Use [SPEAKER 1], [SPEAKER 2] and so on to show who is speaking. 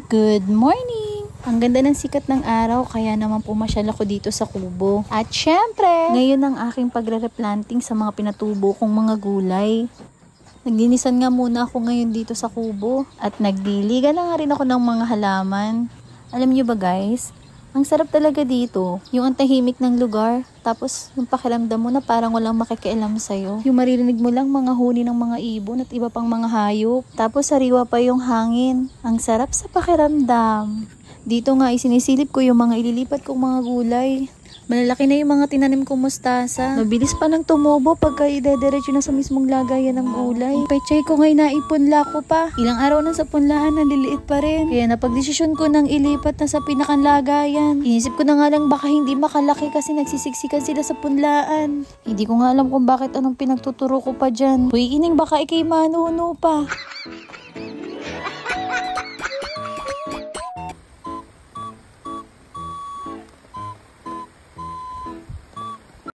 [SPEAKER 1] Good morning! Ang ganda ng sikat ng araw kaya naman pumasyal ako dito sa kubo. At syempre, ngayon ang aking pagre-replanting sa mga pinatubo kong mga gulay. Naglinisan nga muna ako ngayon dito sa kubo at nagdiligan na nga rin ako ng mga halaman. Alam nyo ba guys, ang sarap talaga dito. Yung ang tahimik ng lugar, tapos yung pakiramdam mo na parang walang makikialam sa'yo. Yung maririnig mo lang mga huni ng mga ibon at iba pang mga hayop. Tapos sariwa pa yung hangin. Ang sarap sa pakiramdam. Dito nga isinisilip ko yung mga ililipat kong mga gulay. Malalaki na yung mga tinanim kong mustasa. Mabilis pa nang tumubo pagka idediretso na sa mismong lagayan ng gulay. Pechay ko ngayon naipunla ko pa. Ilang araw na sa punlahan, naliliit pa rin. Kaya napagdesisyon ko nang ilipat na sa pinakang lagayan. Inisip ko na nga lang baka hindi makalaki kasi nagsisiksikan sila sa punlaan. Hindi ko nga alam kung bakit anong pinagtuturo ko pa dyan. Uy, ining baka ikay manuno pa.